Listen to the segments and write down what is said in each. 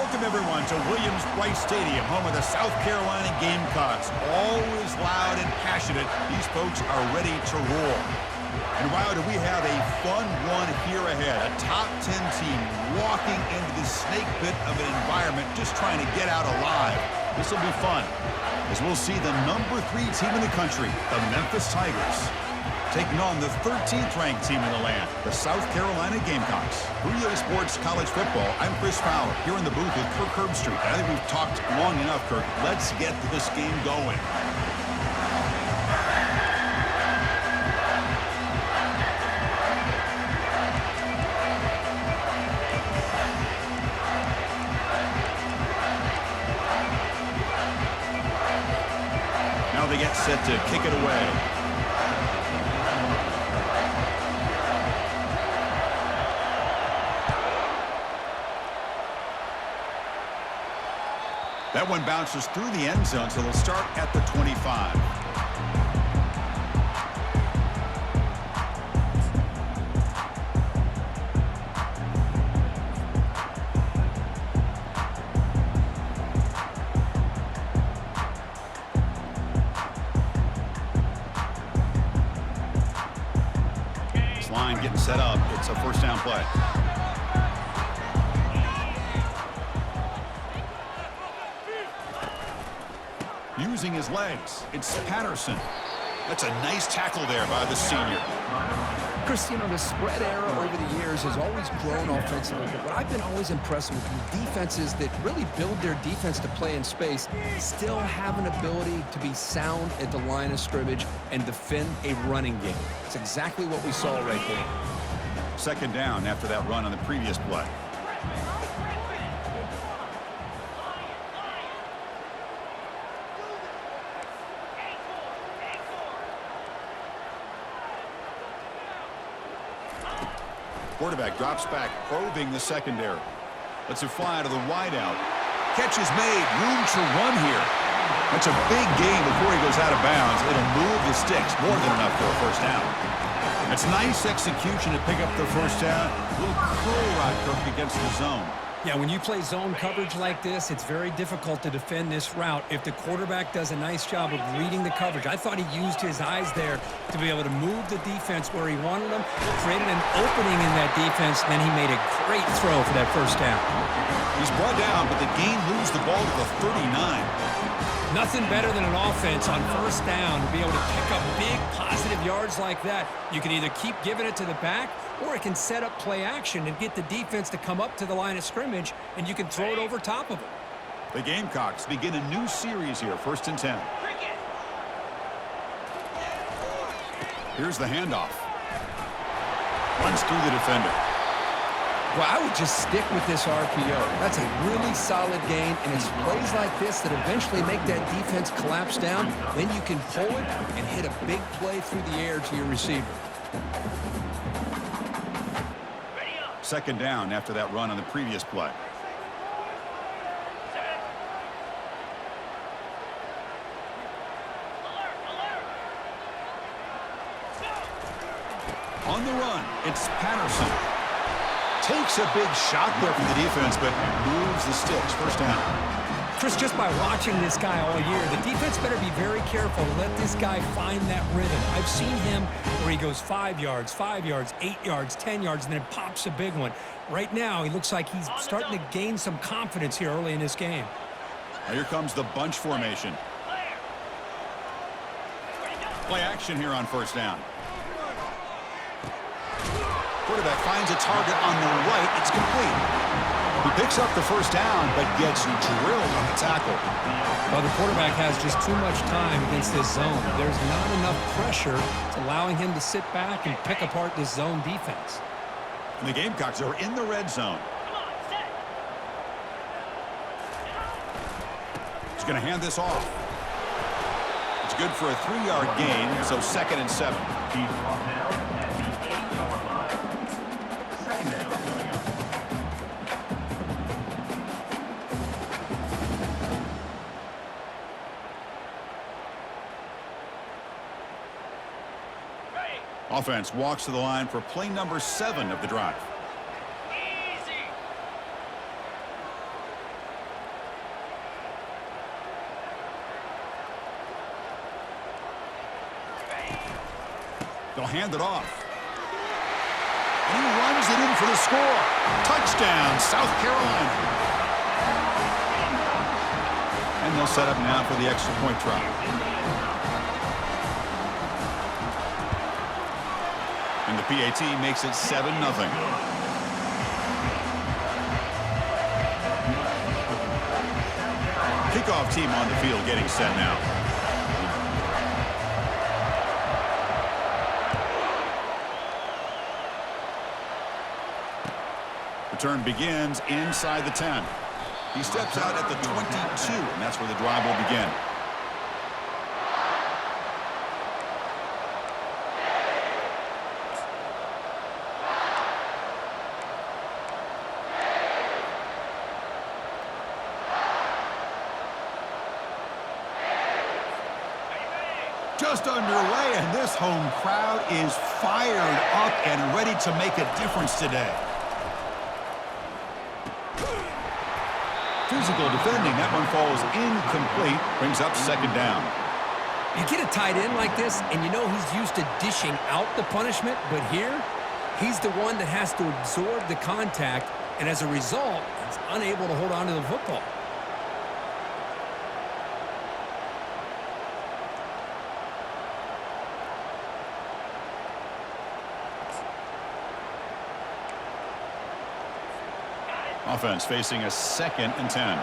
Welcome, everyone, to Williams-Brice Stadium, home of the South Carolina Gamecocks. Always loud and passionate, these folks are ready to roar. And wow, do we have a fun one here ahead. A top 10 team walking into the snake pit of an environment just trying to get out alive. This will be fun, as we'll see the number 3 team in the country, the Memphis Tigers, taking on the 13th ranked team in the land, the South Carolina Gamecocks. For EA Sports College Football, I'm Chris Fowler, here in the booth with Kirk Herbstreit. I think we've talked long enough, Kirk. Let's get this game going. Now they get set to kick it away. That one bounces through the end zone, so they'll start at the 25. This line getting set up. It's a first down play. Using his legs, it's Patterson. That's a nice tackle there by the senior. Chris, you know, the spread era over the years has always grown offensively, but what I've been always impressed with is defenses that really build their defense to play in space still have an ability to be sound at the line of scrimmage and defend a running game. It's exactly what we saw right there. Second down after that run on the previous play. Quarterback drops back, probing the secondary. Lets it fly to the wideout. Catch is made. Room to run here. That's a big gain before he goes out of bounds. It'll move the sticks. More than enough for a first down. It's nice execution to pick up the first down. A little curl route, Kirk, against the zone. Yeah, when you play zone coverage like this, it's very difficult to defend this route if the quarterback does a nice job of reading the coverage. I thought he used his eyes there to be able to move the defense where he wanted them, created an opening in that defense, and then he made a great throw for that first down. He's brought down, but the game moves the ball to the 39. Nothing better than an offense on first down to be able to pick up big positive yards like that. You can either keep giving it to the back, or it can set up play action and get the defense to come up to the line of scrimmage, and you can throw it over top of it. The Gamecocks begin a new series here, 1st and 10. Here's the handoff. Runs through the defender. Well, I would just stick with this RPO. That's a really solid gain, and it's plays like this that eventually make that defense collapse down. Then you can pull it and hit a big play through the air to your receiver. Second down after that run on the previous play. On the run, it's Patterson. Takes a big shot there from the defense, but moves the sticks. First down. Chris, just by watching this guy all year, the defense better be very careful to let this guy find that rhythm. I've seen him where he goes 5 yards, 8 yards, 10 yards, and then pops a big one. Right now, he looks like he's starting to gain some confidence here early in this game. Now here comes the bunch formation. Play action here on first down. Quarterback finds a target on the right. It's complete. He picks up the first down, but gets drilled on the tackle. Well, the quarterback has just too much time against this zone. There's not enough pressure. It's allowing him to sit back and pick apart this zone defense. And the Gamecocks are in the red zone. He's going to hand this off. It's good for a 3-yard gain, so 2nd and 7. Offense walks to the line for play number 7 of the drive. They'll hand it off. And he runs it in for the score. Touchdown, South Carolina. And they'll set up now for the extra point try. And the PAT makes it 7-0. Kickoff team on the field getting set now. Return begins inside the 10. He steps out at the 22, and that's where the drive will begin. Just underway, and this home crowd is fired up and ready to make a difference today. Physical defending. That one falls incomplete. Brings up second down. You get a tight end like this, and you know he's used to dishing out the punishment, but here, he's the one that has to absorb the contact, and as a result, he's unable to hold on to the football. Offense facing a 2nd and 10.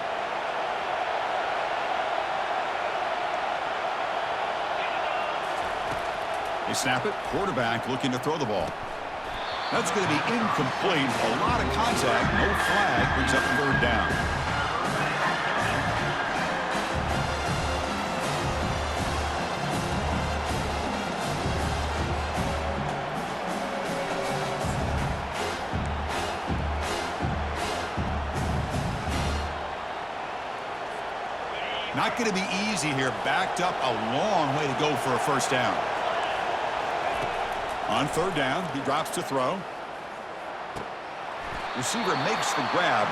They snap it. Quarterback looking to throw the ball. That's going to be incomplete. A lot of contact. No flag. Brings up third down. Not going to be easy here. Backed up a long way to go for a first down. On third down, he drops to throw. Receiver makes the grab.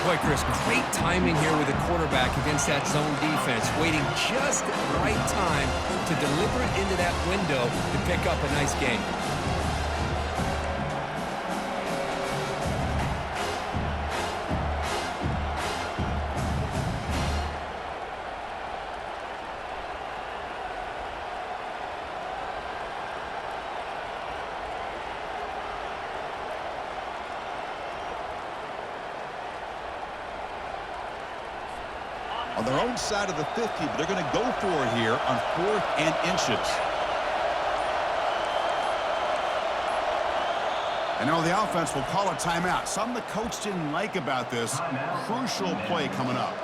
Boy, Chris, great timing here with the quarterback against that zone defense. Waiting just at the right time to deliver it into that window to pick up a nice gain. On their own side of the 50, but they're going to go for it here on 4th and inches. And now the offense will call a timeout. Something the coach didn't like about this. Crucial play coming up.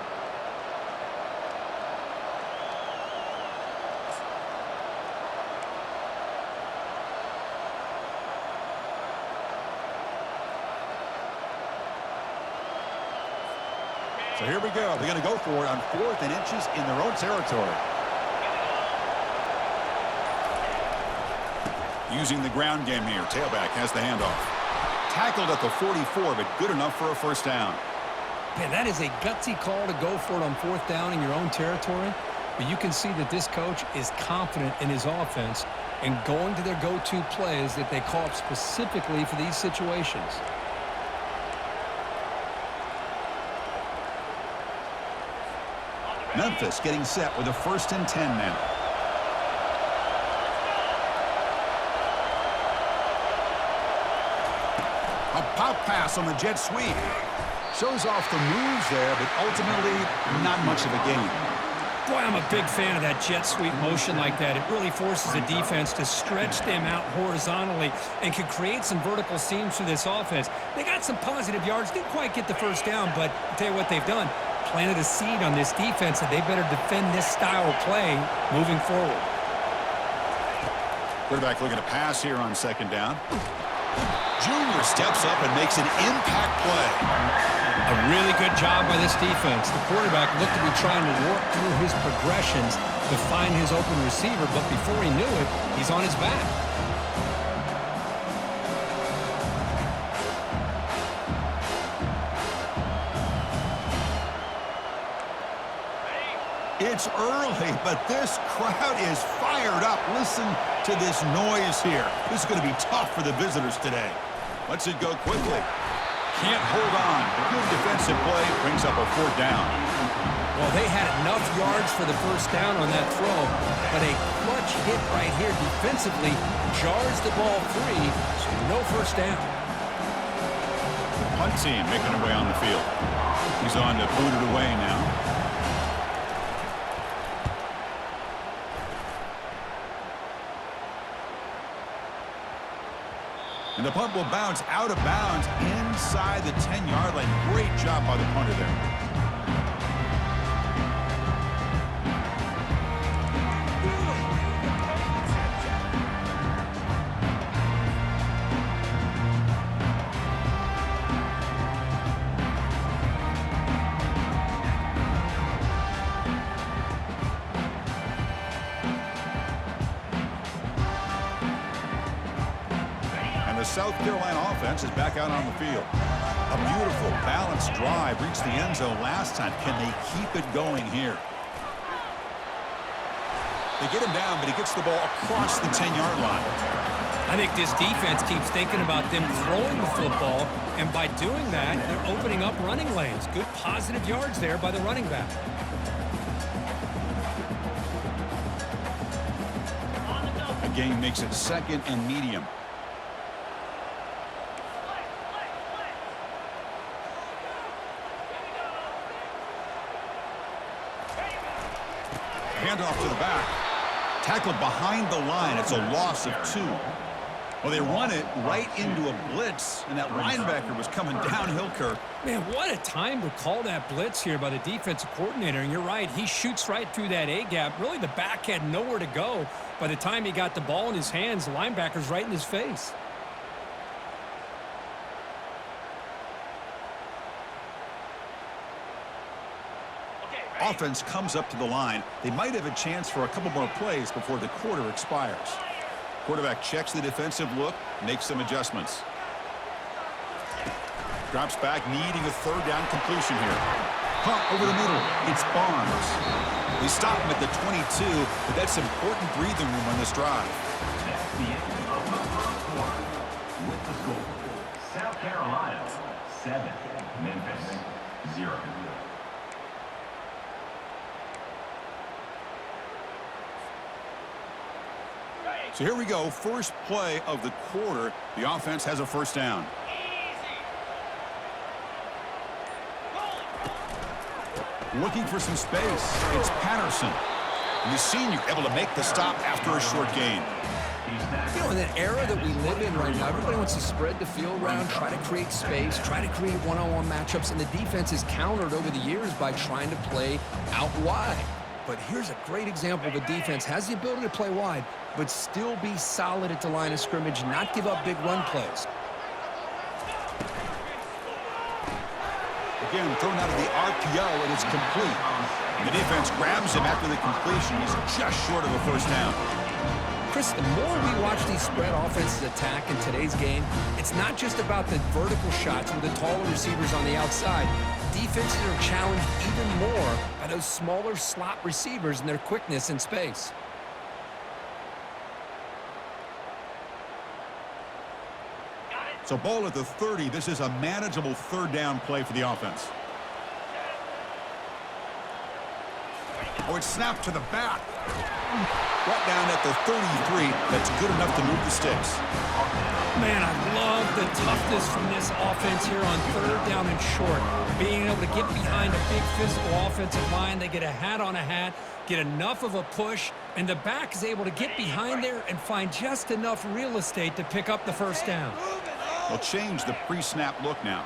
So here we go. They're going to go for it on 4th and inches in their own territory. Using the ground game here. Tailback has the handoff. Tackled at the 44, but good enough for a first down. Man, that is a gutsy call to go for it on 4th down in your own territory. But you can see that this coach is confident in his offense and going to their go-to plays that they call up specifically for these situations. Memphis getting set with a 1st and 10 now. A pop pass on the jet sweep. Shows off the moves there, but ultimately not much of a gain. Boy, I'm a big fan of that jet sweep motion like that. It really forces a defense to stretch them out horizontally and can create some vertical seams for this offense. They got some positive yards. Didn't quite get the first down, but I'll tell you what they've done. Planted a seed on this defense that they better defend this style of play moving forward. Quarterback looking to pass here on 2nd down. Junior steps up and makes an impact play. A really good job by this defense. The quarterback looked to be trying to work through his progressions to find his open receiver, but before he knew it, he's on his back. It's early, but this crowd is fired up. Listen to this noise here. This is going to be tough for the visitors today. Lets it go quickly. Can't hold on. Good defensive play. Brings up a 4th down. Well, they had enough yards for the first down on that throw, but a clutch hit right here defensively jars the ball free, so no first down. Punt team making their way on the field. He's on to boot it away now. And the punt will bounce out of bounds inside the 10-yard line. Great job by the punter there. The South Carolina offense is back out on the field. A beautiful, balanced drive reached the end zone last time. Can they keep it going here? They get him down, but he gets the ball across the 10-yard line. I think this defense keeps thinking about them throwing the football, and by doing that, they're opening up running lanes. Good positive yards there by the running back. A gain makes it 2nd and medium. Handoff to the back. Tackled behind the line. It's a loss of 2. Well, they run it right into a blitz, and that linebacker was coming downhill, Kirk. Man, what a time to call that blitz here by the defensive coordinator. And you're right, he shoots right through that A-gap. Really, the back had nowhere to go. By the time he got the ball in his hands, the linebacker's right in his face. Offense comes up to the line. They might have a chance for a couple more plays before the quarter expires. Quarterback checks the defensive look, makes some adjustments. Drops back, needing a 3rd down completion here. Pump over the middle. It's Barnes. They stop him at the 22, but that's important breathing room on this drive. That's the end of the first quarter. With the score, South Carolina 7, Memphis 0. So here we go, first play of the quarter. The offense has a 1st down. Looking for some space. It's Patterson. And the senior able to make the stop after a short gain. You know, in that era that we live in right now, everybody wants to spread the field around, try to create space, try to create one-on-one matchups, and the defense is countered over the years by trying to play out wide. But here's a great example. The defense has the ability to play wide, but still be solid at the line of scrimmage, not give up big run plays. Again, thrown out of the RPO, and it's complete. And the defense grabs him after the completion. He's just short of a 1st down. Chris, the more we watch these spread offenses attack in today's game, it's not just about the vertical shots with the taller receivers on the outside. Defenses are challenged even more by those smaller slot receivers and their quickness in space. So ball at the 30. This is a manageable 3rd down play for the offense. Oh, it's snapped to the back. Brought down at the 33. That's good enough to move the sticks. Man, I love the toughness from this offense here on 3rd down and short. Being able to get behind a big physical offensive line. They get a hat on a hat, get enough of a push, and the back is able to get behind there and find just enough real estate to pick up the 1st down. They'll change the pre-snap look now.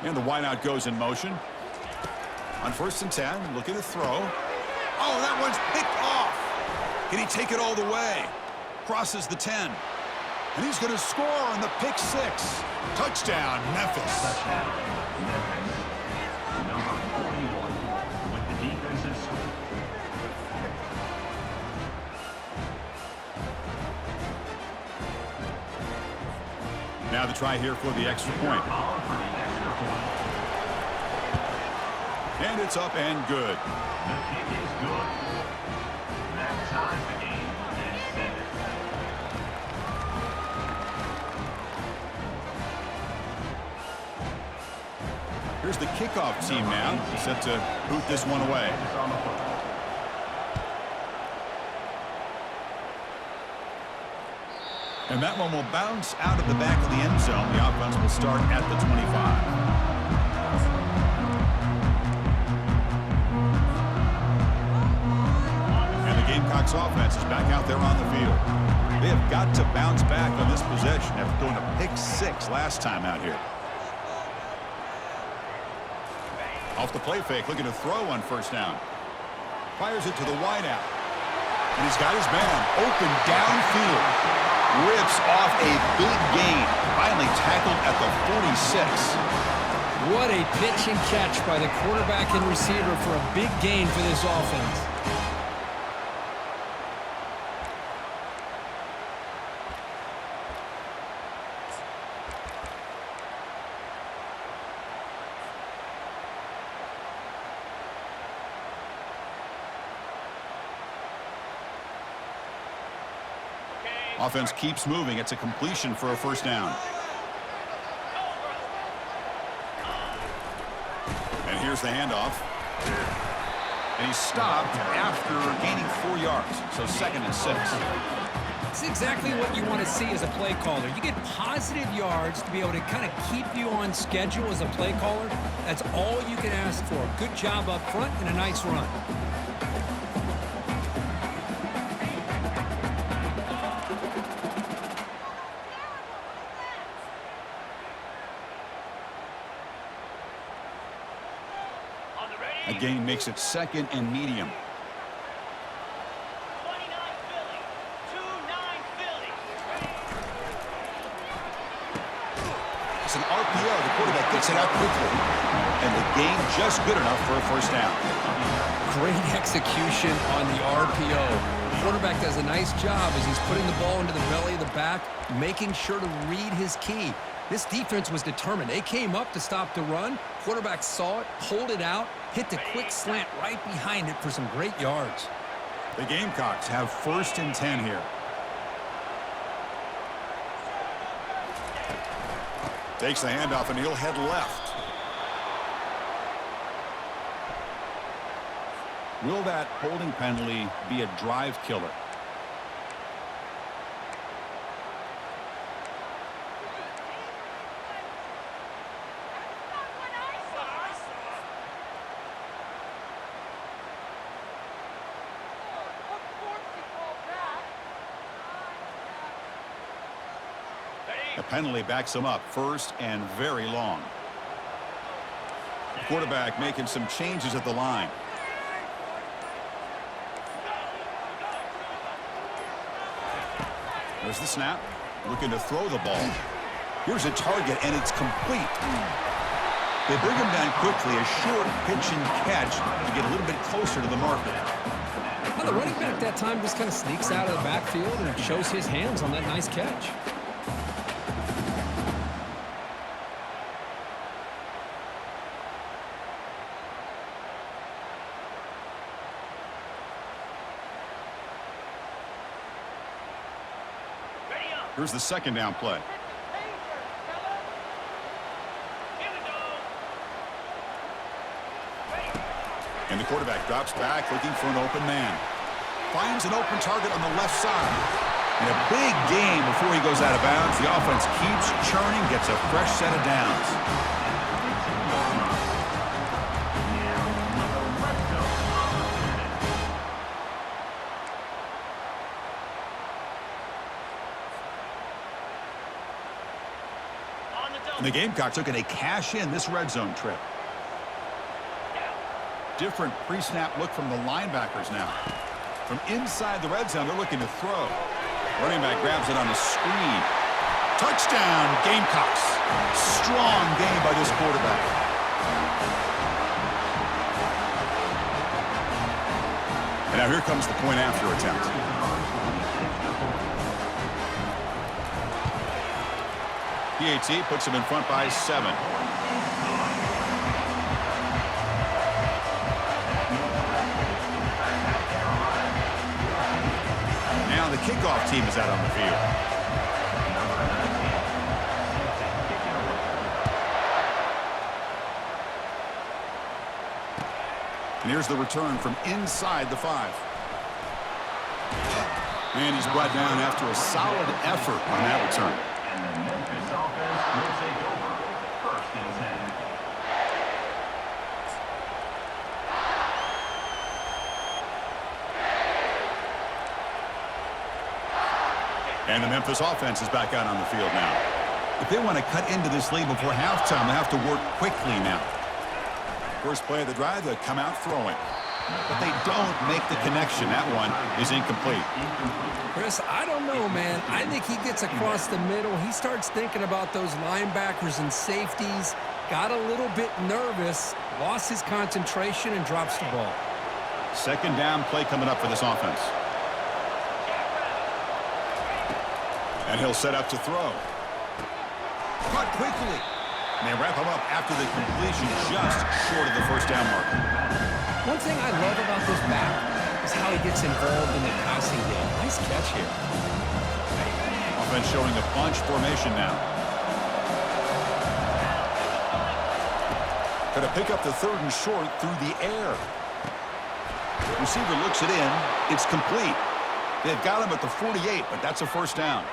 And the wideout goes in motion. On 1st and 10, looking to throw. Oh, that one's picked off. Can he take it all the way? Crosses the 10. And he's going to score on the pick 6. Touchdown, Memphis. Touchdown, Memphis. Number 41 with the defensive score. Now the try here for the extra point. And it's up and good. The kick is good. That ties the game at 7. Here's the kickoff team now, set to boot this one away. And that one will bounce out of the back of the end zone. The offense will start at the 25. And the Gamecocks offense is back out there on the field. They have got to bounce back on this possession after throwing a pick 6 last time out here. Off the play fake, looking to throw on first down. Fires it to the wideout. And he's got his man open downfield. Rips off a big gain. Finally tackled at the 46. What a pitch and catch by the quarterback and receiver for a big gain for this offense. Offense keeps moving. It's a completion for a first down. And here's the handoff. And he's stopped after gaining 4 yards. So 2nd and 6. It's exactly what you want to see as a play caller. You get positive yards to be able to kind of keep you on schedule as a play caller. That's all you can ask for. Good job up front and a nice run. A gain makes it 2nd and medium. 29 Philly. 2-9 Philly. It's an RPO. The quarterback gets it out quickly. And the gain just good enough for a first down. Great execution on the RPO. The quarterback does a nice job as he's putting the ball into the belly of the back, making sure to read his key. This defense was determined. They came up to stop the run. Quarterback saw it, pulled it out, hit the quick slant right behind it for some great yards. The Gamecocks have 1st and 10 here. Takes the handoff and he'll head left. Will that holding penalty be a drive killer? The penalty backs him up 1st and very long. The quarterback making some changes at the line. There's the snap. Looking to throw the ball. Here's a target, and it's complete. They bring him down quickly. A short pitch and catch to get a little bit closer to the marker. Well, the running back that time just kind of sneaks out of the backfield and shows his hands on that nice catch. Here's the 2nd down play. And the quarterback drops back looking for an open man. Finds an open target on the left side. And a big gain before he goes out of bounds. The offense keeps churning, gets a fresh set of downs. And the Gamecocks looking to cash in this red zone trip. Different pre-snap look from the linebackers now. From inside the red zone, they're looking to throw. Running back grabs it on the screen. Touchdown, Gamecocks. Strong game by this quarterback. And now here comes the point after attempt. PAT puts him in front by 7. Now the kickoff team is out on the field. And here's the return from inside the 5. And he's brought down after a solid effort on that return. And the Memphis offense will take over. First and 10. And the Memphis offense is back out on the field now. If they want to cut into this lead before halftime, they have to work quickly now. First play of the drive, they come out throwing. But they don't make the connection. That one is incomplete. Chris, I don't know, man. I think he gets across the middle. He starts thinking about those linebackers and safeties. Got a little bit nervous, lost his concentration, and drops the ball. Second down play coming up for this offense. And he'll set up to throw. Caught quickly. And they wrap him up after the completion just short of the first down marker. One thing I love about this back is how he gets involved in the passing game. Nice catch here. Offense showing a bunch formation now. Going to pick up the 3rd and short through the air. Receiver looks it in. It's complete. They've got him at the 48, but that's a first down.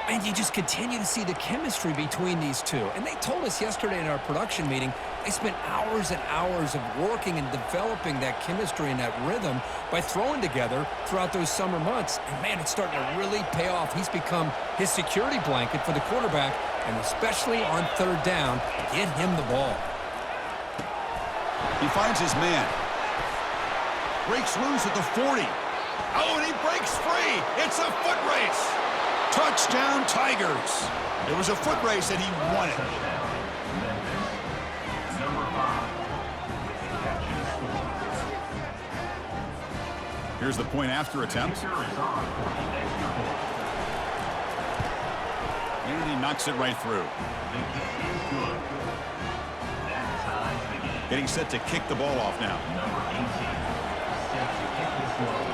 And you just continue to see the chemistry between these two. And they told us yesterday in our production meeting, they spent hours and hours of working and developing that chemistry and that rhythm by throwing together throughout those summer months. And, man, it's starting to really pay off. He's become his security blanket for the quarterback, and especially on 3rd down, get him the ball. He finds his man. Breaks loose at the 40. Oh, and he breaks free. It's a foot race. Touchdown, Tigers. It was a foot race, and he won it. Here's the point after attempt. And he knocks it right through. Getting set to kick the ball off now. Number 18, set to kick this one.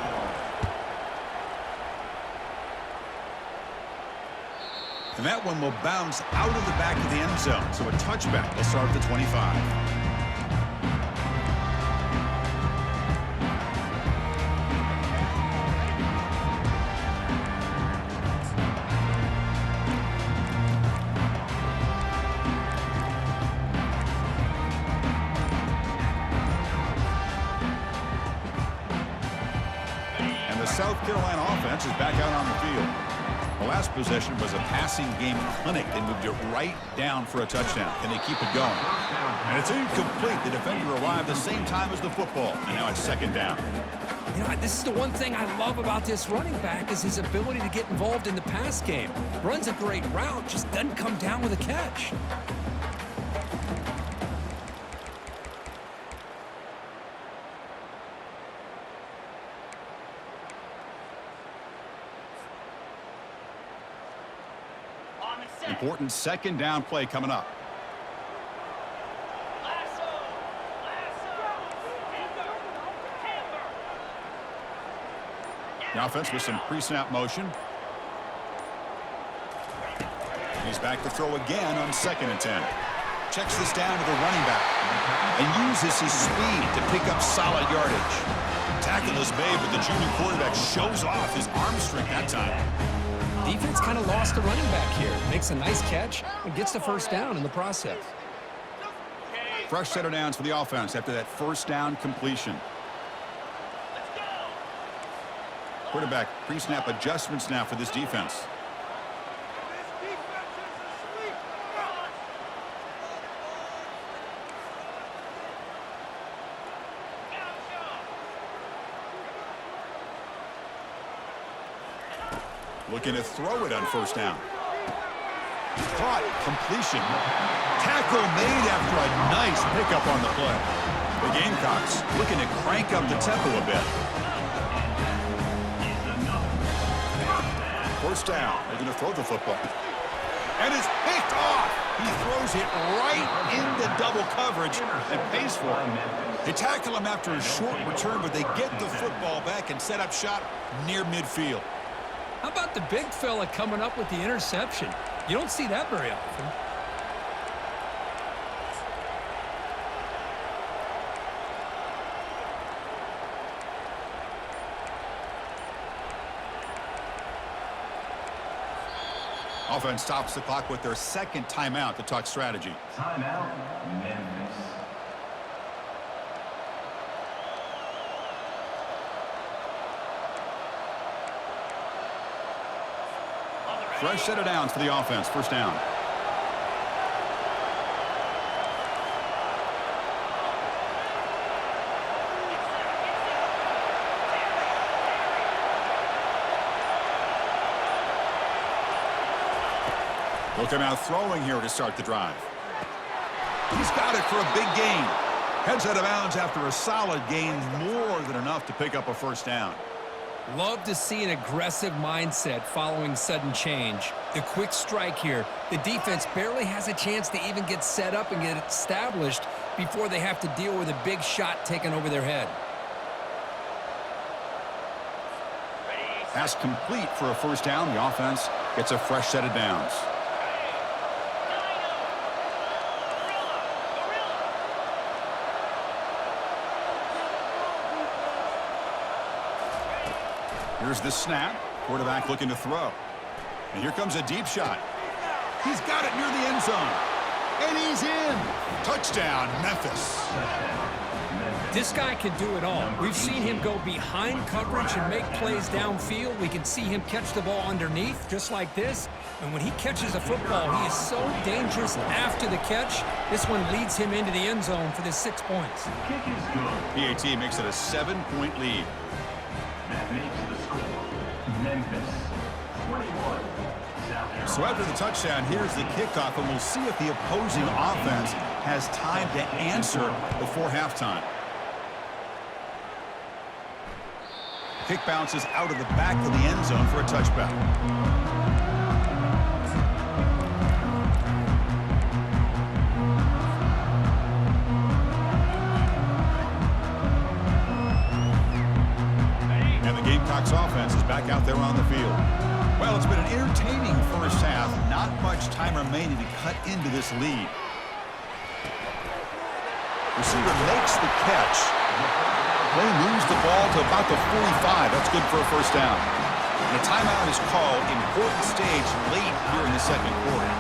And that one will bounce out of the back of the end zone. So a touchback will start at the 25. And the South Carolina offense is back out on the field. The last possession was a passing game clinic. They moved it right down for a touchdown. Can they keep it going? And it's incomplete. The defender arrived the same time as the football. And now it's 2nd down. You know, this is the one thing I love about this running back is his ability to get involved in the pass game. Runs a great route, just doesn't come down with a catch. Important 2nd down play coming up. The offense with some pre-snap motion. He's back to throw again on 2nd and 10. Checks this down to the running back and uses his speed to pick up solid yardage. Tackle is made, but the junior quarterback shows off his arm strength that time. Defense kind of lost the running back here. Makes a nice catch and gets the first down in the process. Fresh set of downs for the offense after that first down completion. Quarterback pre-snap adjustments now for this defense. Looking to throw it on first down. Caught. Completion. Tackle made after a nice pickup on the play. The Gamecocks looking to crank up the tempo a bit. First down. They're going to throw the football. And it's picked off. He throws it right into double coverage and pays for it. They tackle him after a short return, but they get the football back and set up shop near midfield. How about the big fella coming up with the interception? You don't see that very often. Offense stops the clock with their second timeout to talk strategy. Timeout, Memphis. Fresh set of downs for the offense. First down. They'll come out throwing here to start the drive. He's got it for a big gain. Heads out of bounds after a solid gain, more than enough to pick up a first down. Love to see an aggressive mindset following sudden change. The quick strike here. The defense barely has a chance to even get set up and get established before they have to deal with a big shot taken over their head. Pass complete for a first down. The offense gets a fresh set of downs. Here's the snap. Quarterback looking to throw. And here comes a deep shot. He's got it near the end zone. And he's in. Touchdown, Memphis. This guy can do it all. We've seen him go behind coverage and make plays downfield. We can see him catch the ball underneath, just like this. And when he catches a football, he is so dangerous after the catch. This one leads him into the end zone for the 6 points. Kick is good. PAT makes it a 7-point lead. That makes the score Memphis 21. South Carolina. So after the touchdown, here's the kickoff, and we'll see if the opposing offense has time to answer before halftime. Kick bounces out of the back of the end zone for a touchback. And the Gamecocks offense is back out there on the field. Well, it's been an entertaining first half. Not much time remaining to cut into this lead. Receiver makes the catch. They moves the ball to about the 45. That's good for a first down. And a timeout is called. Important stage late here in the second quarter.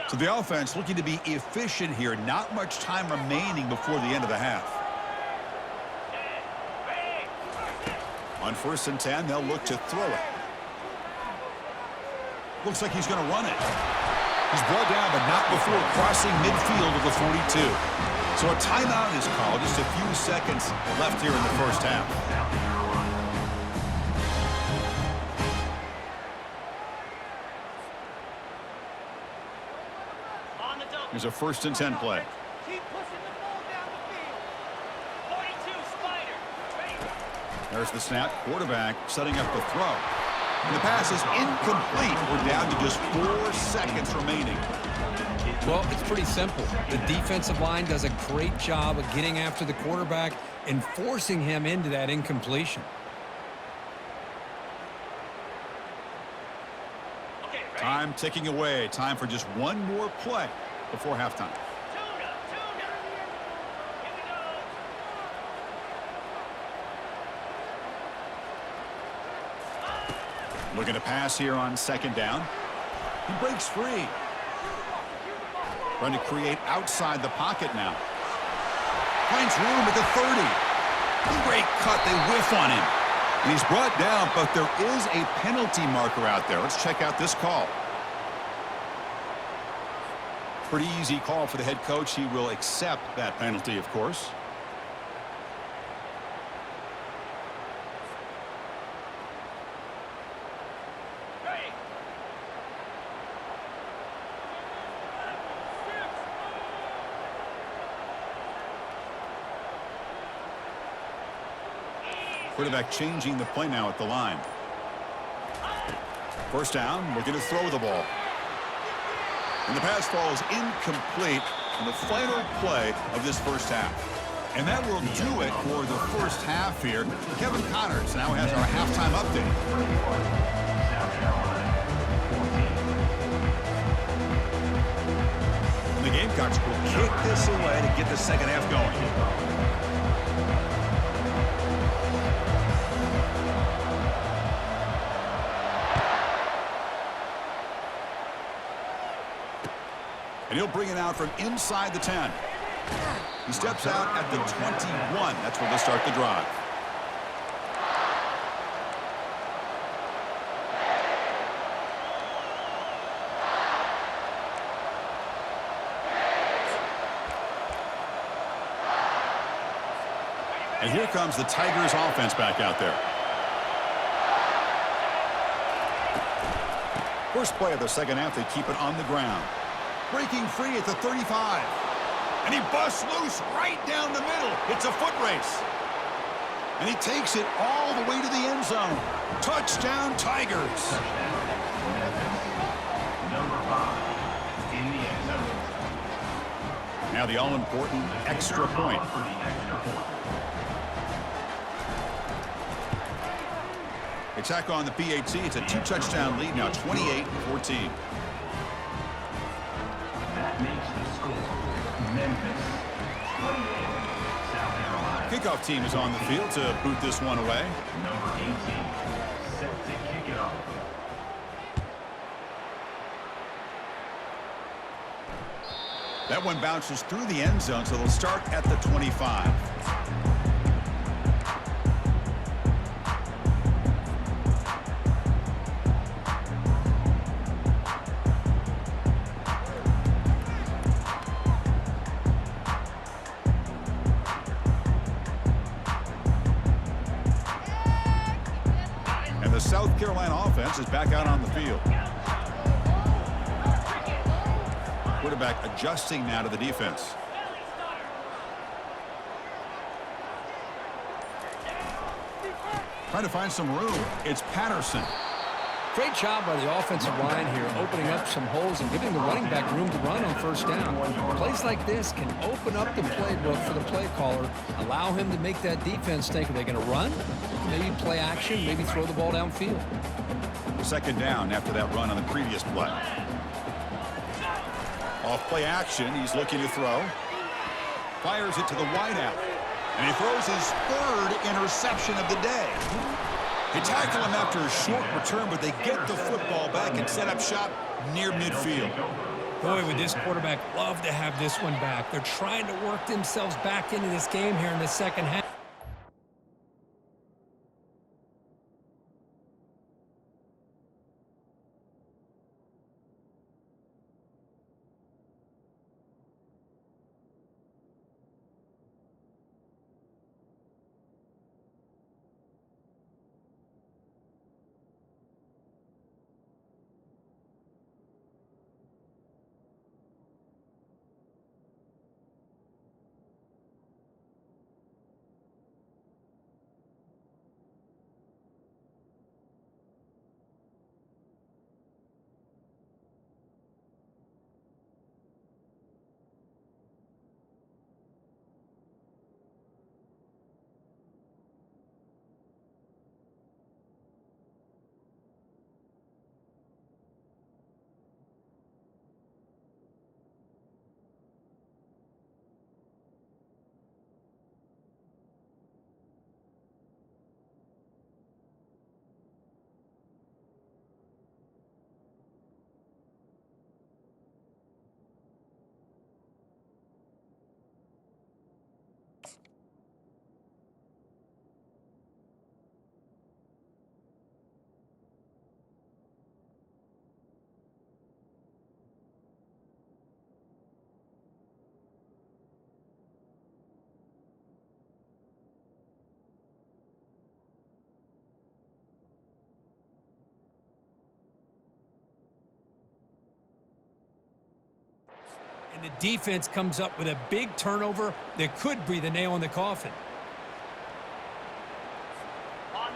So the offense looking to be efficient here. Not much time remaining before the end of the half. On 1st and 10, they'll look to throw it. Looks like he's going to run it. He's brought down, but not before crossing midfield of the 42. So a timeout is called. Just a few seconds left here in the first half. Here's a 1st and 10 play. Keep pushing the ball down the field. 42, Spider. Ready. There's the snap. Quarterback setting up the throw. And the pass is incomplete. We're down to just 4 seconds remaining. Well, it's pretty simple. The defensive line does a great job of getting after the quarterback and forcing him into that incompletion. Okay, ready. Time ticking away. Time for just one more play before halftime. Tuna. Here we go. Looking to pass here on 2nd down. He breaks free. Trying to create outside the pocket now. Finds room at the 30. Great cut. They whiff on him. And he's brought down, but there is a penalty marker out there. Let's check out this call. Pretty easy call for the head coach. He will accept that penalty, of course. Ready. Quarterback changing the play now at the line. First down, looking to throw the ball. And the pass falls incomplete in the final play of this first half. And that will do it for the first half here. Kevin Connors now has our halftime update. And the Gamecocks will kick this away to get the second half going. And he'll bring it out from inside the 10. He steps out at the 21. That's where they'll start the drive. And here comes the Tigers offense back out there. First play of the second half, they keep it on the ground. Breaking free at the 35. And he busts loose right down the middle. It's a foot race. And he takes it all the way to the end zone. Touchdown, Tigers. Number 5 in the end zone. Now the all-important extra point. For the extra point. They tack on the PAT. It's a 2-touchdown lead now, 28-14. That makes the score Memphis 28, South Carolina. Kickoff team is on the field to boot this one away. Number 18 set to kick it off. That one bounces through the end zone, so they'll start at the 25. The South Carolina offense is back out on the field. Quarterback adjusting now to the defense. Trying to find some room. It's Patterson. Great job by the offensive line here, opening up some holes and giving the running back room to run on first down. Plays like this can open up the playbook for the play caller, allow him to make that defense think, are they going to run? Maybe play action, maybe throw the ball downfield. Second down after that run on the previous play. Off play action, he's looking to throw. Fires it to the wideout. And he throws his third interception of the day. They tackle him after a short return, but they get the football back and set up shop near midfield. Boy, would this quarterback love to have this one back. They're trying to work themselves back into this game here in the second half. And the defense comes up with a big turnover that could breathe a nail in the coffin.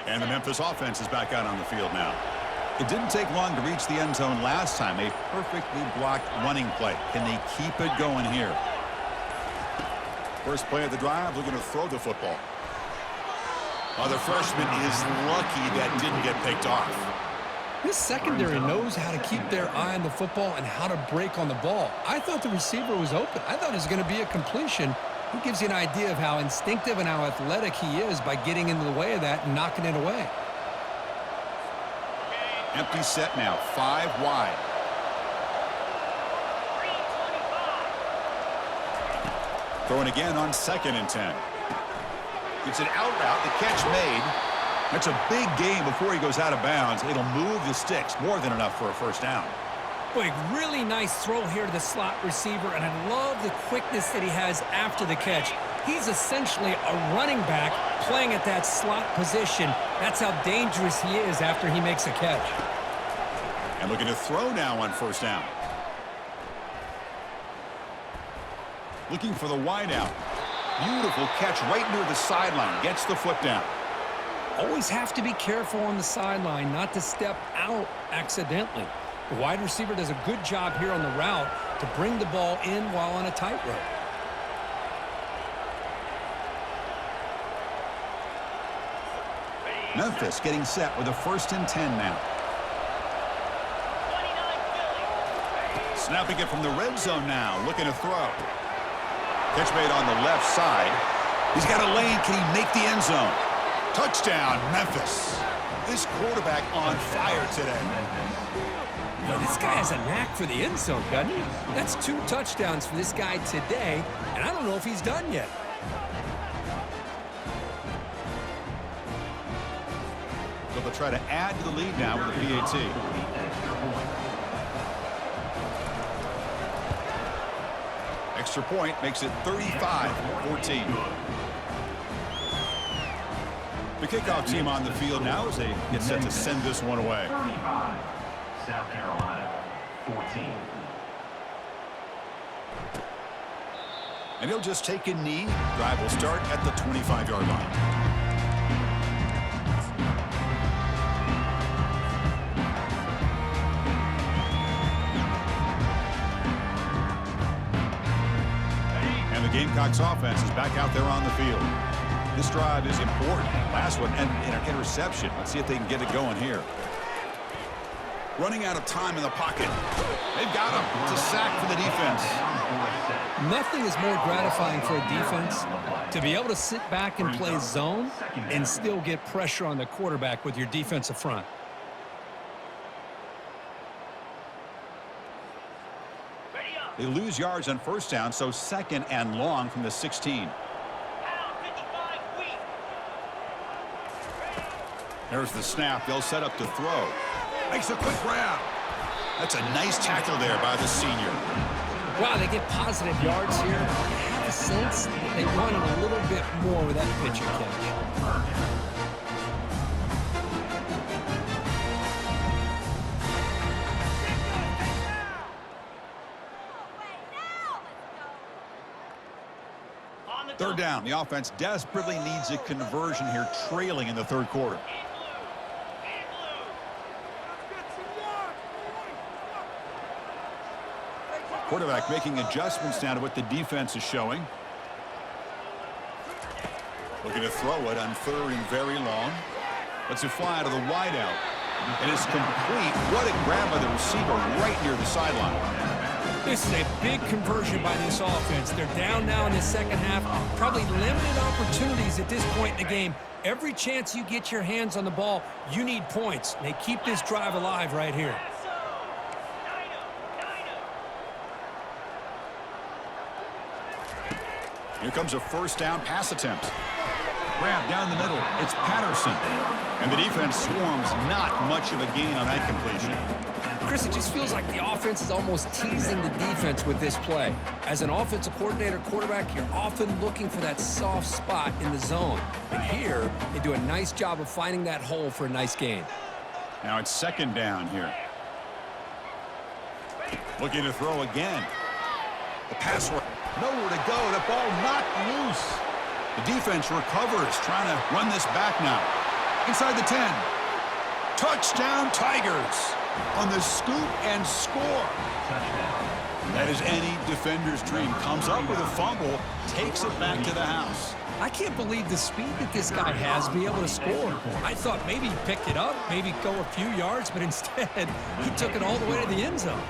And the Memphis offense is back out on the field now. It didn't take long to reach the end zone last time. A perfectly blocked running play. Can they keep it going here? First play of the drive, looking to throw the football. Oh, the freshman is lucky that didn't get picked off. This secondary knows how to keep their eye on the football and how to break on the ball. I thought the receiver was open. I thought it was going to be a completion. It gives you an idea of how instinctive and how athletic he is by getting into the way of that and knocking it away. Empty set now, 5 wide. Throwing again on 2nd and 10. It's an out route, the catch made. That's a big gain before he goes out of bounds. It'll move the sticks, more than enough for a first down. Boy, really nice throw here to the slot receiver, and I love the quickness that he has after the catch. He's essentially a running back playing at that slot position. That's how dangerous he is after he makes a catch. And looking to throw now on first down. Looking for the wide out. Beautiful catch right near the sideline. Gets the foot down. Always have to be careful on the sideline not to step out accidentally. The wide receiver does a good job here on the route to bring the ball in while on a tightrope. Memphis getting set with a 1st and 10 now. Snapping it from the red zone now. Looking to throw. Catch made on the left side. He's got a lane. Can he make the end zone? Touchdown, Memphis. This quarterback on fire today. Now, this guy has a knack for the end zone, doesn't he? That's 2 touchdowns for this guy today, and I don't know if he's done yet. So they'll try to add to the lead now with the PAT. Extra point makes it 35-14. The kickoff team on the field now as they get set to send this one away. 35, South Carolina, 14. And he'll just take a knee. Drive will start at the 25-yard line. And the Gamecocks offense is back out there on the field. This drive is important. Last one, and an interception. Let's see if they can get it going here. Running out of time in the pocket. They've got him. It's a sack for the defense. Nothing is more gratifying for a defense to be able to sit back and play zone and still get pressure on the quarterback with your defensive front. They lose yards on first down, so 2nd and long from the 16. There's the snap. They'll set up to throw. Makes a quick grab. That's a nice tackle there by the senior. Wow, they get positive yards here. I have a sense they wanted a little bit more with that pitch and catch. Third down. The offense desperately needs a conversion here, trailing in the third quarter. Quarterback making adjustments now to what the defense is showing. Looking to throw it on 3rd and very long. Lets it fly to the wideout. And it's complete. What a grab by the receiver right near the sideline. This is a big conversion by this offense. They're down now in the second half. Probably limited opportunities at this point in the game. Every chance you get your hands on the ball, you need points. They keep this drive alive right here. Here comes a first down pass attempt. Grab down the middle. It's Patterson. And the defense swarms. Not much of a gain on that completion. Chris, it just feels like the offense is almost teasing the defense with this play. As an offensive coordinator, quarterback, you're often looking for that soft spot in the zone. And here, they do a nice job of finding that hole for a nice gain. Now it's 2nd down here. Looking to throw again. The pass, nowhere to go. The ball knocked loose. The defense recovers, trying to run this back now. Inside the 10. Touchdown, Tigers. On the scoop and score. That is any defender's dream. Comes up with a fumble, takes it back to the house. I can't believe the speed that this guy has to be able to score. I thought maybe he'd pick it up, maybe go a few yards, but instead he took it all the way to the end zone.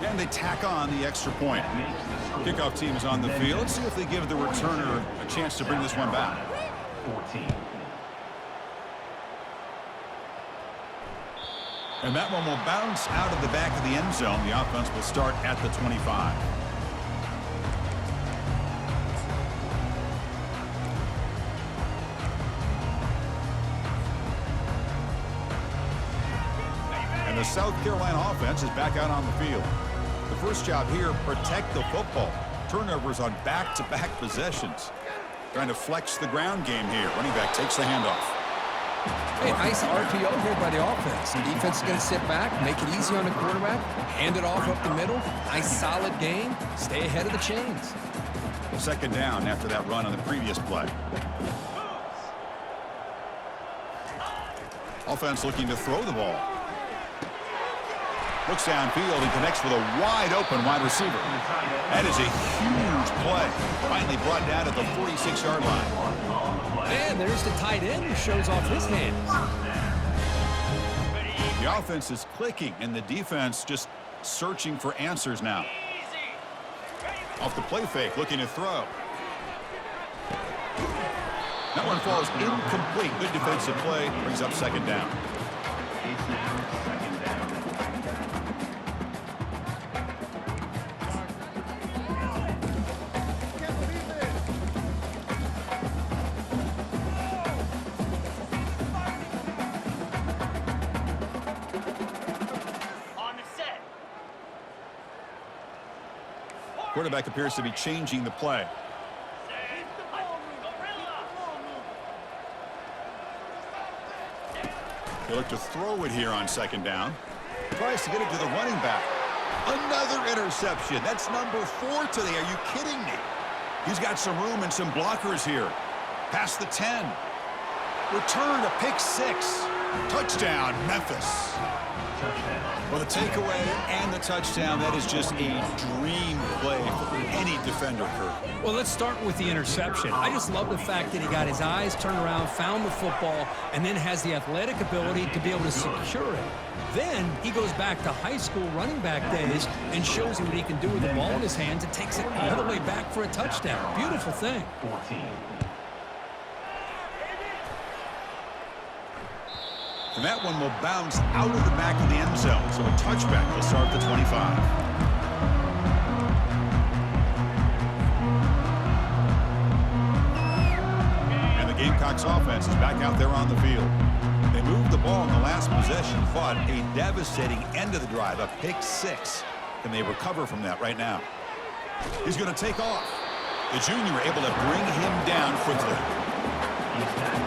And they tack on the extra point. Kickoff team is on the field. Let's see if they give the returner a chance to bring this one back. 14. And that one will bounce out of the back of the end zone. The offense will start at the 25. And the South Carolina offense is back out on the field. The first job here, protect the football. Turnovers on back-to-back possessions. Trying to flex the ground game here. Running back takes the handoff. Hey, nice RPO here by the offense. The defense is going to sit back, make it easy on the quarterback, hand it off up the middle. Nice solid game. Stay ahead of the chains. Second down after that run on the previous play. Offense looking to throw the ball. Looks downfield and connects with a wide-open wide receiver. That is a huge play. Finally brought down at the 46-yard line. And there's the tight end who shows off his hands. The offense is clicking, and the defense just searching for answers now. Off the play fake, looking to throw. That one falls incomplete. Good defensive play. Brings up second down. It's now second down. On the set. Quarterback appears to be changing the play. They look to throw it here on second down. Tries to get it to the running back. Another interception. That's number 4 today. Are you kidding me? He's got some room and some blockers here. Past the 10. Return to pick 6. Touchdown, Memphis. Well, the takeaway and the touchdown, that is just a dream play for any defender, Kurt. Well, let's start with the interception. I just love the fact that he got his eyes turned around, found the football, and then has the athletic ability to be able to secure it. Then he goes back to high school running back days and shows him what he can do with the ball in his hands and takes it all the way back for a touchdown. Beautiful thing. 14. And that one will bounce out of the back of the end zone. So a touchback will start at the 25. And the Gamecocks offense is back out there on the field. They moved the ball in the last possession, but a devastating end of the drive, a pick 6. Can they recover from that right now? He's going to take off. The junior able to bring him down quickly. He's back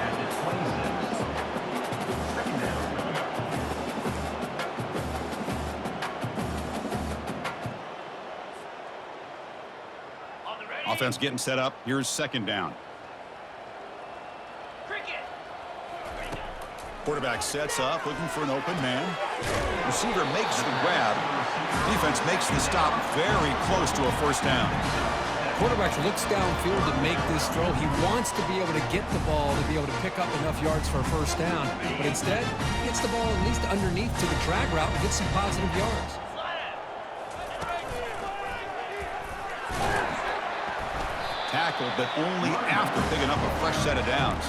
at the 26. Second down. On the ready. Offense getting set up. Here's second down. Cricket. Quarterback sets up, looking for an open man. Receiver makes the grab. Defense makes the stop very close to a first down. Quarterback looks downfield to make this throw. He wants to be able to get the ball to be able to pick up enough yards for a first down. But instead, he gets the ball at least underneath to the drag route and gets some positive yards. Tackled, but only after picking up a fresh set of downs.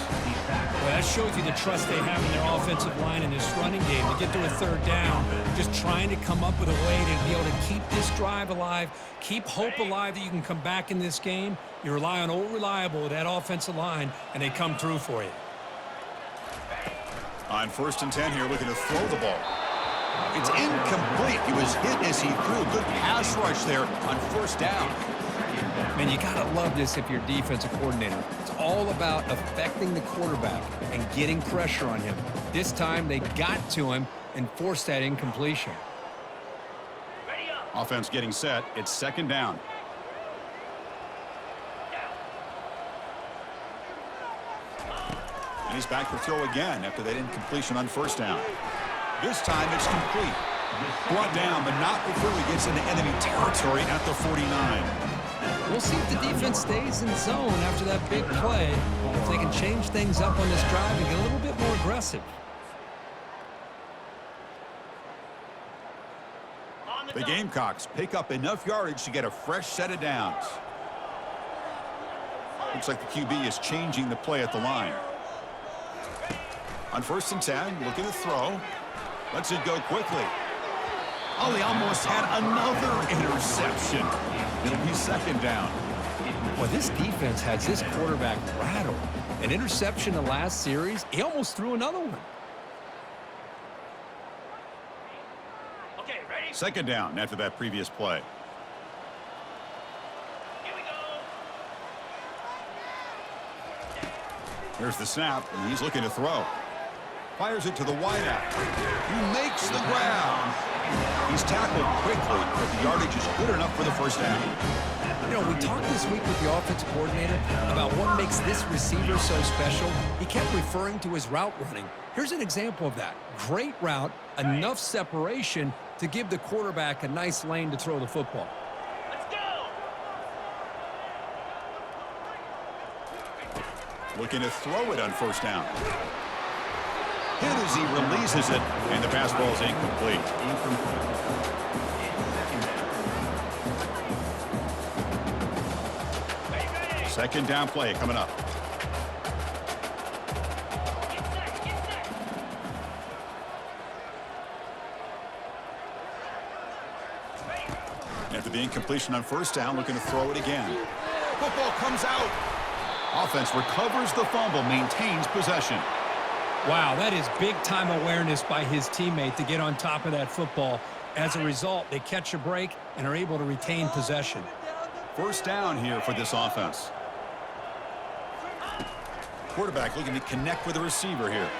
Well, that shows you the trust they have in their offensive line in this running game. To get to a third down, just trying to come up with a way to be able to keep this drive alive, keep hope alive that you can come back in this game. You rely on old reliable, that offensive line, and they come through for you. On 1st and 10 here, looking to throw the ball. It's incomplete. He was hit as he threw. Good pass rush there on first down. Man, you got to love this if you're a defensive coordinator. It's all about affecting the quarterback and getting pressure on him. This time, they got to him and forced that incompletion. Ready up. Offense getting set. It's second down. And he's back to throw again after that incompletion on first down. This time it's complete. Brought down, but not before he gets into enemy territory at the 49. We'll see if the defense stays in zone after that big play, if they can change things up on this drive and get a little bit more aggressive. The Gamecocks pick up enough yardage to get a fresh set of downs. Looks like the QB is changing the play at the line. On 1st and 10, looking to throw. Lets it go quickly. Oh, he almost had another interception. It'll be 2nd down. Well, this defense has this quarterback rattled. An interception the last series, he almost threw another one. Okay, ready? 2nd down after that previous play. Here we go. Here's the snap, and he's looking to throw. Fires it to the wideout. He makes the grab. He's tackled quickly, but the yardage is good enough for the 1st down. You know, we talked this week with the offensive coordinator about what makes this receiver so special. He kept referring to his route running. Here's an example of that. Great route, enough separation to give the quarterback a nice lane to throw the football. Let's go. Looking to throw it on 1st down. Hit as he releases it, and the pass ball is incomplete. Ready. 2nd down play coming up. Get set. After the incompletion on 1st down, looking to throw it again. Football comes out. Offense recovers the fumble, maintains possession. Wow, that is big-time awareness by his teammate to get on top of that football. As a result, they catch a break and are able to retain possession. 1st down here for this offense. Quarterback looking to connect with the receiver here.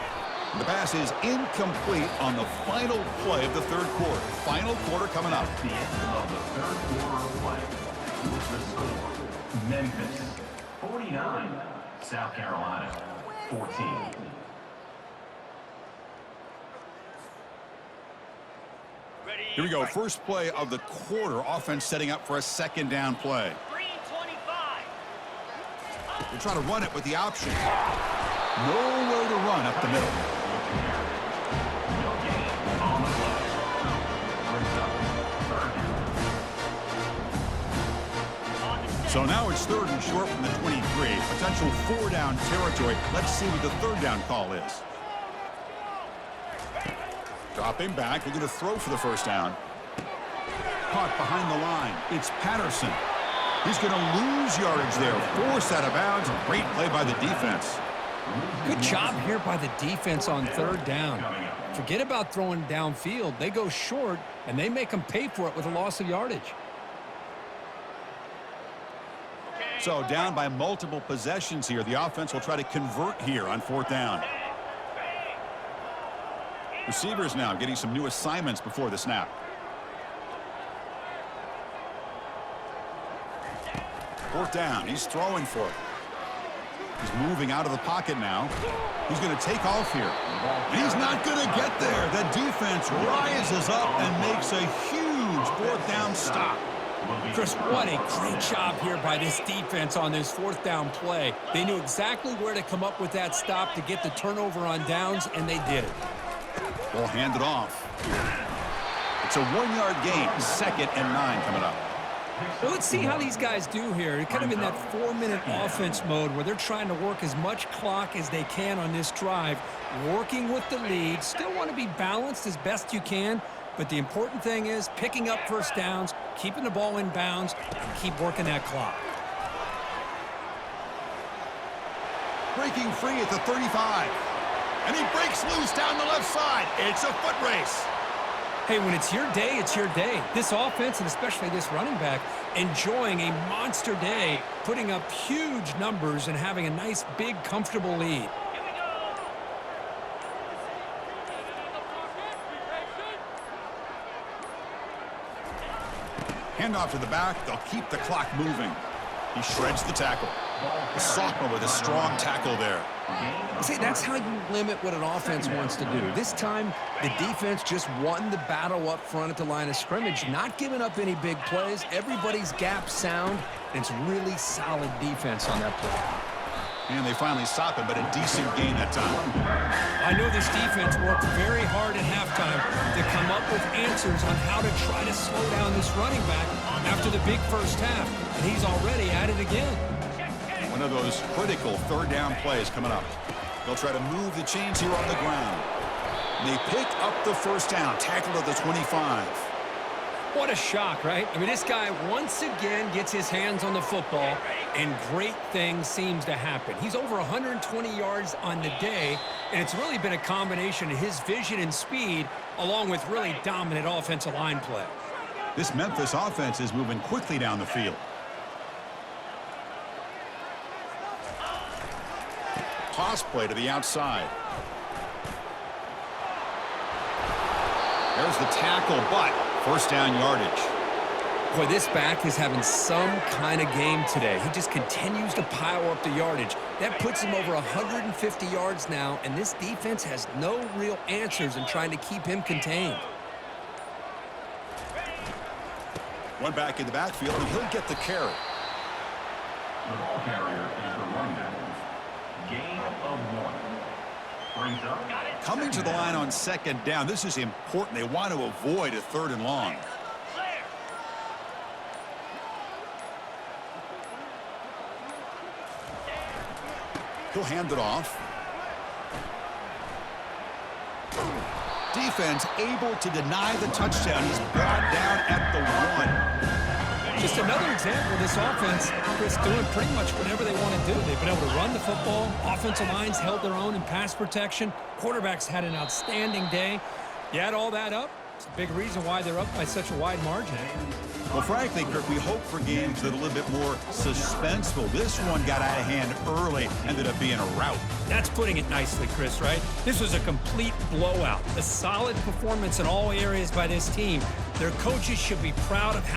The pass is incomplete on the final play of the 3rd quarter. Final quarter coming up. The end of the 3rd quarter of play. With the score, Memphis 49, South Carolina 14. Ready. Here we go. First play of the quarter. Offense setting up for a 2nd down play. Green 25. They're trying to run it with the option. Nowhere to run up the middle. No gain on the play. Brings up 3rd down. On the set. So now it's 3rd and short from the 23. Potential 4-down territory. Let's see what the 3rd down call is. Dropping back, looking to throw for the 1st down. Caught behind the line. It's Patterson. He's going to lose yardage there. Forced out of bounds. Great play by the defense. Good job here by the defense on 3rd down. Forget about throwing downfield. They go short, and they make them pay for it with a loss of yardage. So down by multiple possessions here. The offense will try to convert here on 4th down. Receivers now getting some new assignments before the snap. Fourth down. He's throwing for it. He's moving out of the pocket now. He's going to take off here. And he's not going to get there. The defense rises up and makes a huge 4th down stop. Chris, what a great job here by this defense on this 4th down play. They knew exactly where to come up with that stop to get the turnover on downs, and they did it. Ball handed off. It's a 1-yard gain. 2nd and 9 coming up. Well, let's see how these guys do here. They're kind of in that 4-minute offense mode where they're trying to work as much clock as they can on this drive, working with the lead. Still want to be balanced as best you can, but the important thing is picking up 1st downs, keeping the ball in bounds, and keep working that clock. Breaking free at the 35. And he breaks loose down the left side. It's a foot race. Hey, when it's your day, it's your day. This offense, and especially this running back, enjoying a monster day, putting up huge numbers and having a nice, big, comfortable lead. Here we go. Handoff to the back. They'll keep the clock moving. He shreds the tackle. Sophomore with a strong tackle there. See, that's how you limit what an offense wants to do. This time, the defense just won the battle up front at the line of scrimmage, not giving up any big plays. Everybody's gap sound, and it's really solid defense on that play. And they finally stop it, but a decent gain that time. I know this defense worked very hard at halftime to come up with answers on how to try to slow down this running back after the big first half, and he's already at it again. One of those critical third down plays coming up. They'll try to move the chains here on the ground. And they pick up the first down, tackled at the 25. What a shock, right? I mean, this guy once again gets his hands on the football, and great things seems to happen. He's over 120 yards on the day, and it's really been a combination of his vision and speed, along with really dominant offensive line play. This Memphis offense is moving quickly down the field. Toss play to the outside. There's the tackle, but first down yardage. Boy, this back is having some kind of game today. He just continues to pile up the yardage. That puts him over 150 yards now, and this defense has no real answers in trying to keep him contained. One back in the backfield, and he'll get the carry. The ball carrier is the running back. Gain of 1. Brings up. Coming to the line on second down, this is important. They want to avoid a third and long. He'll hand it off. Defense able to deny the touchdown. He's brought down at the 1. Just another example of this offense, Chris, doing pretty much whatever they want to do. They've been able to run the football. Offensive lines held their own in pass protection. Quarterbacks had an outstanding day. You add all that up, it's a big reason why they're up by such a wide margin. Well, frankly, Kirk, we hope for games that are a little bit more suspenseful. This one got out of hand early, ended up being a rout. That's putting it nicely, Chris, right? This was a complete blowout. A solid performance in all areas by this team. Their coaches should be proud of how